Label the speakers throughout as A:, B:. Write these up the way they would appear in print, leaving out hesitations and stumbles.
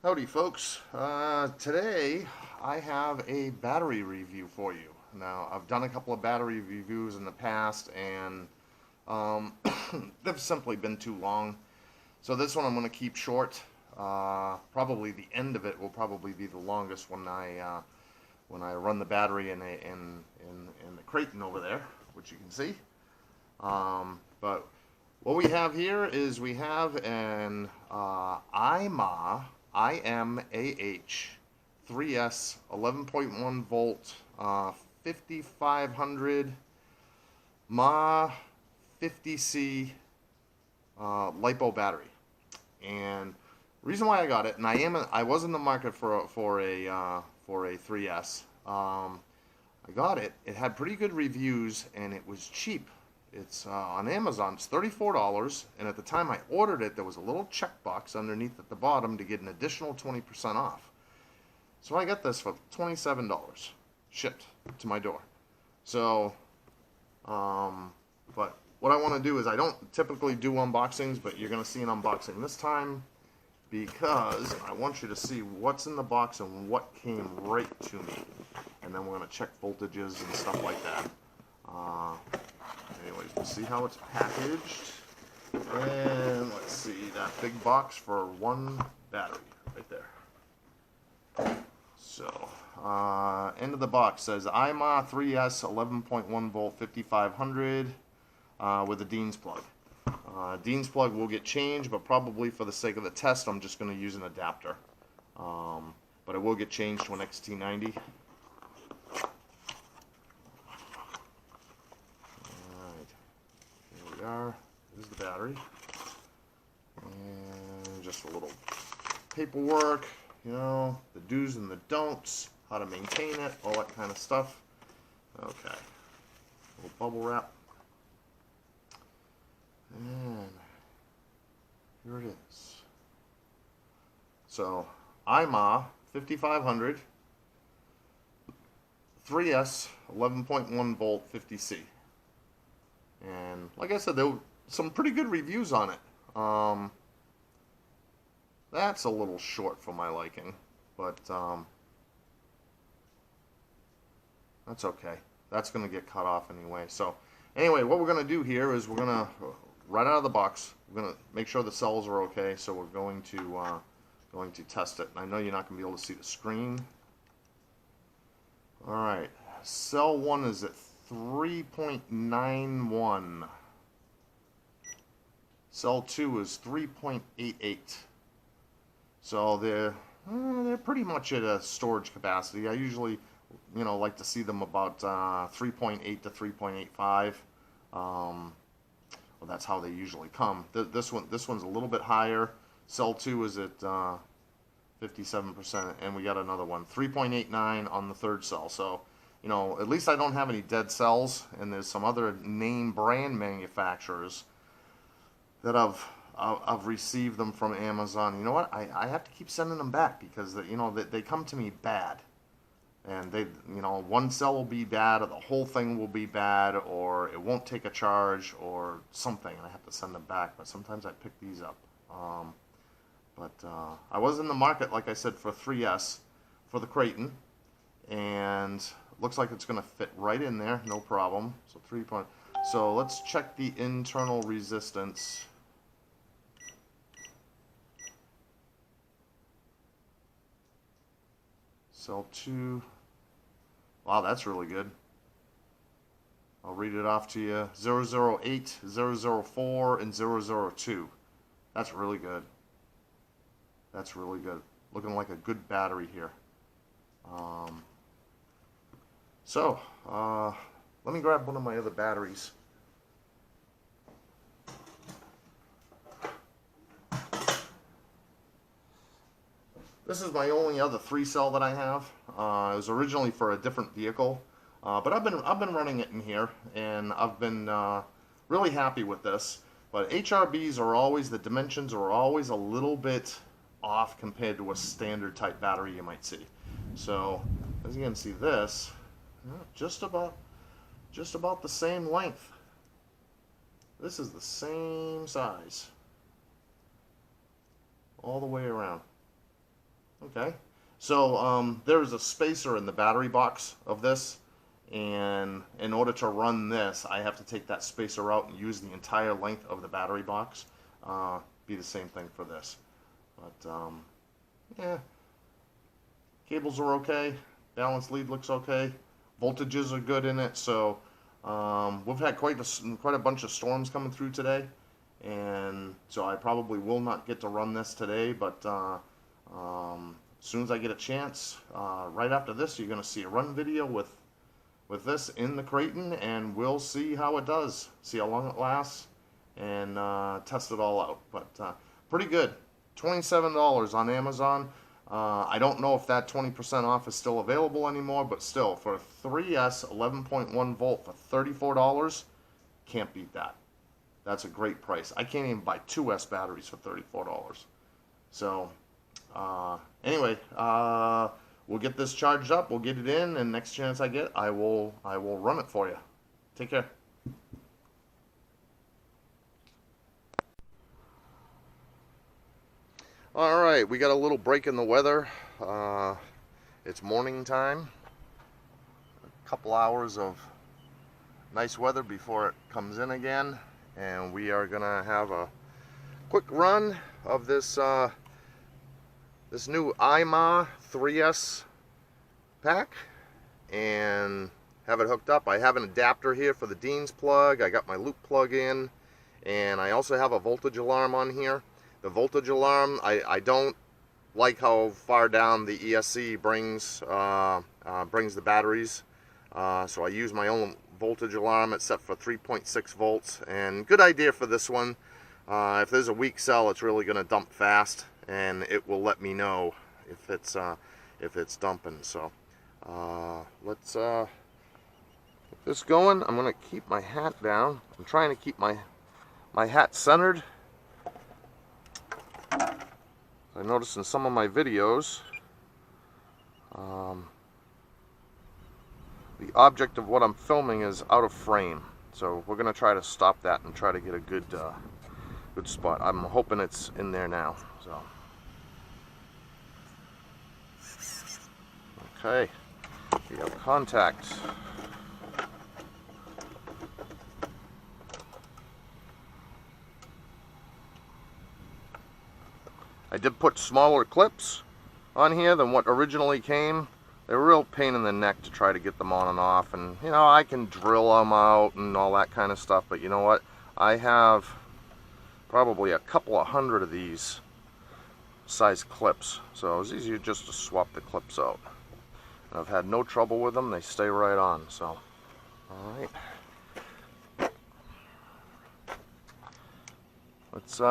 A: Howdy folks. Today I have a battery review for you. Now I've done a couple of battery reviews in the past and they've simply been too long. So this one I'm going to keep short. Probably the end of it will probably be the longest when I run the battery in the Creighton over there, which you can see. But what we have here is we have an iMah IMAH 3S 11.1 volt 5500 mAh 50C Lipo battery. And the reason why I got it, and I was in the market for a 3S. I got it. It had pretty good reviews and it was cheap. It's on Amazon. It's $34, and at the time I ordered it, there was a little checkbox underneath at the bottom to get an additional 20% off. So I got this for $27, shipped to my door. So, but what I want to do is I don't typically do unboxings, but you're going to see an unboxing this time because I want you to see what's in the box and what came right to me, and then we're going to check voltages and stuff like that. Anyways, we'll see how it's packaged. And let's see, that big box for one battery right there. So, end of the box says iMah 3S 11.1 volt 5500 with a Dean's plug. Dean's plug will get changed, but probably for the sake of the test, I'm just going to use an adapter. But it will get changed to an XT90. Here's the battery, and just a little paperwork, you know, the do's and the don'ts, how to maintain it, all that kind of stuff. Okay, little bubble wrap, and here it is. So iMah 5500 3S 11.1 volt 50C. And like I said, there were some pretty good reviews on it. That's a little short for my liking, but that's okay. That's going to get cut off anyway. So anyway, what we're going to do here is we're going to, right out of the box, we're going to make sure the cells are okay. So we're going to test it. And I know you're not going to be able to see the screen. All right, cell 1 is at 3.91. Cell 2 is 3.88. So they're pretty much at a storage capacity. I usually, like to see them about 3.8 to 3.85. Well, that's how they usually come. This one's a little bit higher. Cell 2 is at 57%, and we got another one, 3.89 on the third cell. So, at least I don't have any dead cells, and there's some other name brand manufacturers that I've received them from Amazon. You know what? I have to keep sending them back because they come to me bad, and one cell will be bad, or the whole thing will be bad, or it won't take a charge, or something, and I have to send them back. But sometimes I pick these up. I was in the market, like I said, for 3S for the Creighton, and looks like it's going to fit right in there, no problem. So So let's check the internal resistance. Cell 2. Wow, that's really good. I'll read it off to you. 008, 004, and 002. That's really good. That's really good. Looking like a good battery here. Let me grab one of my other batteries. This is my only other 3-cell that I have. It was originally for a different vehicle, but I've been running it in here, and I've been really happy with this. But HRBs are always, the dimensions are always a little bit off compared to a standard type battery you might see. So as you can see, this just about the same length. This is the same size all the way around. Okay. So there's a spacer in the battery box of this, and in order to run this, I have to take that spacer out and use the entire length of the battery box. Be the same thing for this. But yeah, cables are okay. Balance lead looks okay. Voltages are good in it. So we've had quite a bunch of storms coming through today, and so I probably will not get to run this today. But as soon as I get a chance, right after this, you're going to see a run video with this in the Creighton, and we'll see how it does, see how long it lasts, and test it all out. But pretty good. $27 on Amazon. I don't know if that 20% off is still available anymore, but still, for a 3S 11.1 volt for $34, can't beat that. That's a great price. I can't even buy 2S batteries for $34. So anyway, we'll get this charged up, we'll get it in, and next chance I get, I will run it for you. Take care. All right, we got a little break in the weather. It's morning time. A couple hours of nice weather before it comes in again, and we are gonna have a quick run of this this new iMah 3S pack and have it hooked up. I have an adapter here for the Dean's plug. I got my loop plug in, and I also have a voltage alarm on here. The voltage alarm, I don't like how far down the ESC brings the batteries, so I use my own voltage alarm. It's set for 3.6 volts, and good idea for this one. If there's a weak cell, it's really going to dump fast, and it will let me know if it's dumping. So let's get this going. I'm going to keep my hat down. I'm trying to keep my hat centered. I noticed in some of my videos, the object of what I'm filming is out of frame. So we're going to try to stop that and try to get a good spot. I'm hoping it's in there now. So, okay, we have contact. I did put smaller clips on here than what originally came. They're a real pain in the neck to try to get them on and off, and you know, I can drill them out and all that kind of stuff, but you know what, I have probably a couple of hundred of these size clips, so it's easier just to swap the clips out. And I've had no trouble with them. They stay right on. So all right, let's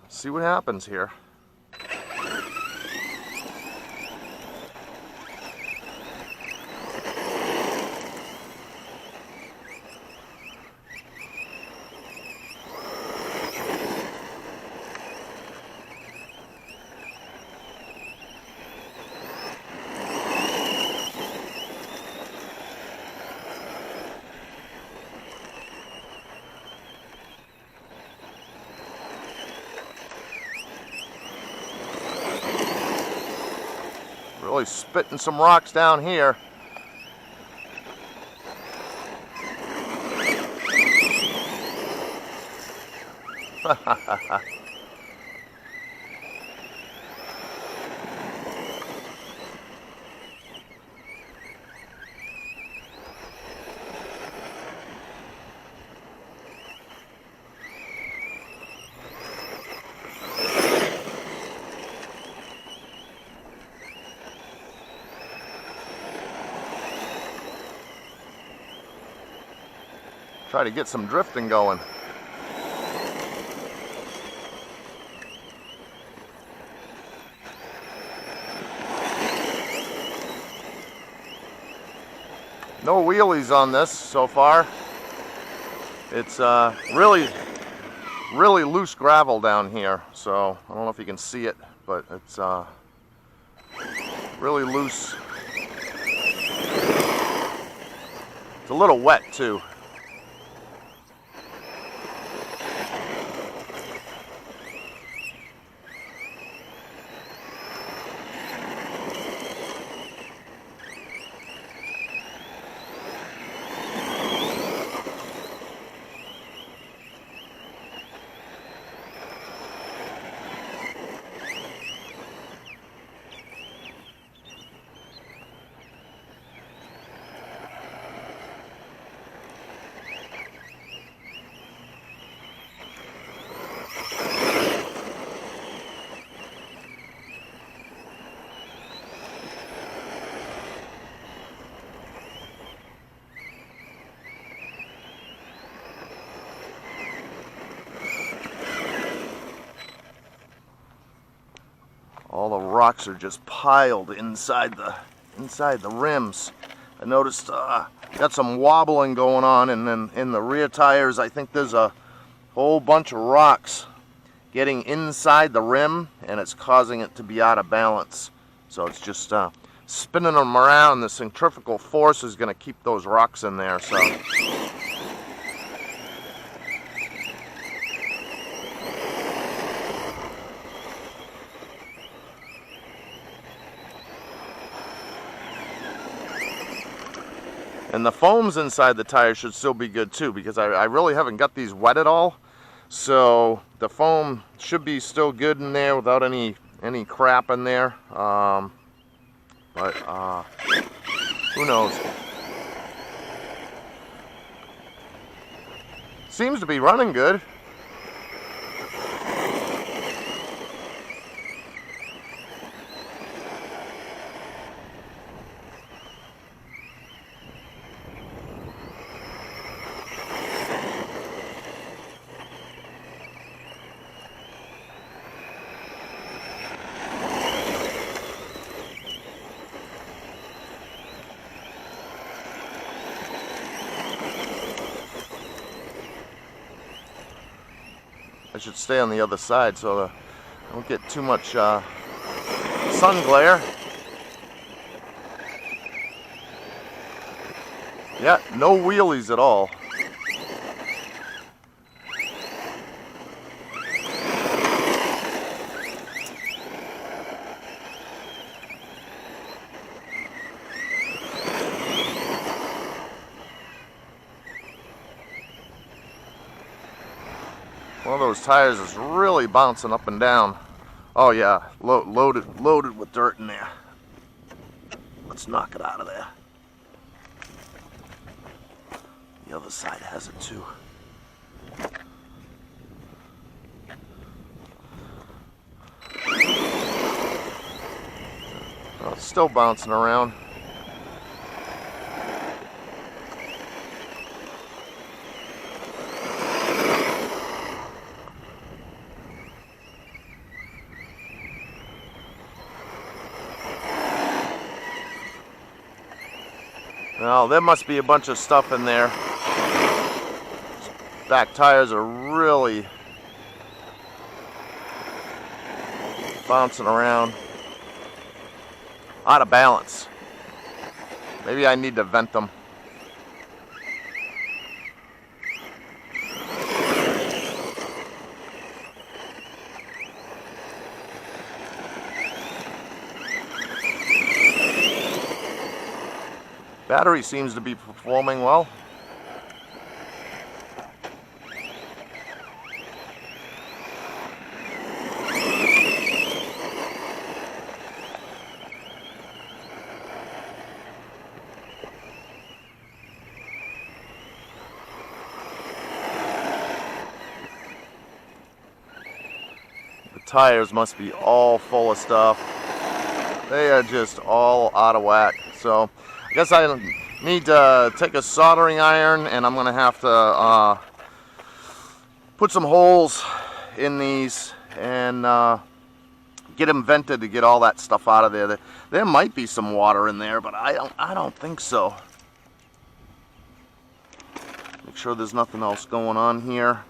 A: see what happens here. Really spitting some rocks down here. Try to get some drifting going. No wheelies on this so far. It's really loose gravel down here, so I don't know if you can see it, but it's really loose. It's a little wet too. rocks are just piled inside the rims. I noticed got some wobbling going on, and then in the rear tires I think there's a whole bunch of rocks getting inside the rim, and it's causing it to be out of balance. So it's just spinning them around. The centrifugal force is going to keep those rocks in there. So and the foams inside the tire should still be good too, because I really haven't got these wet at all. So the foam should be still good in there without any crap in there. But who knows? Seems to be running good. I should stay on the other side so I don't get too much sun glare. Yeah, no wheelies at all. One of those tires is really bouncing up and down. Oh yeah, loaded with dirt in there. Let's knock it out of there. The other side has it too. Oh, it's still bouncing around. Well, there must be a bunch of stuff in there. Back tires are really bouncing around. Out of balance. Maybe I need to vent them. Battery seems to be performing well. The tires must be all full of stuff. They are just all out of whack. So I guess I need to take a soldering iron, and I'm going to have to put some holes in these and get them vented to get all that stuff out of there. There might be some water in there, but I don't think so. Make sure there's nothing else going on here.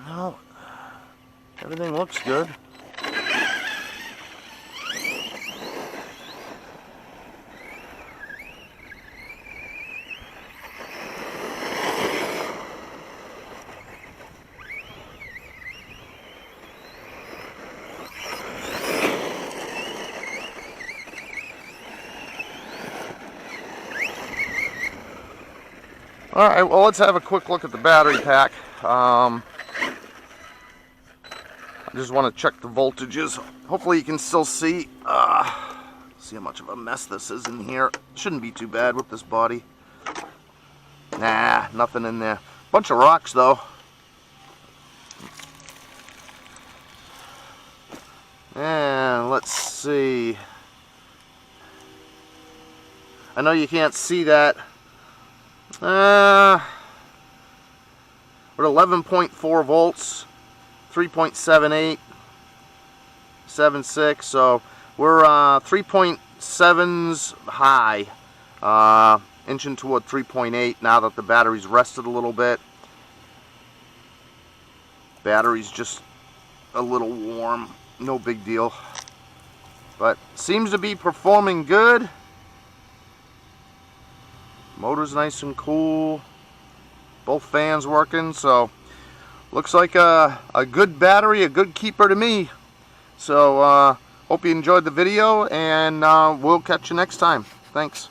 A: No, everything looks good. Alright, well, let's have a quick look at the battery pack. I just want to check the voltages. Hopefully you can still see. See how much of a mess this is in here. Shouldn't be too bad with this body. Nah, nothing in there. Bunch of rocks, though. And let's see. I know you can't see that. We're 11.4 volts, 3.78. 7.6, so we're 3.7s high, inching toward 3.8 now that the battery's rested a little bit. Battery's just a little warm, no big deal, but seems to be performing good. Motor's nice and cool, both fans working, so looks like a good battery, a good keeper to me. So hope you enjoyed the video, and we'll catch you next time. Thanks.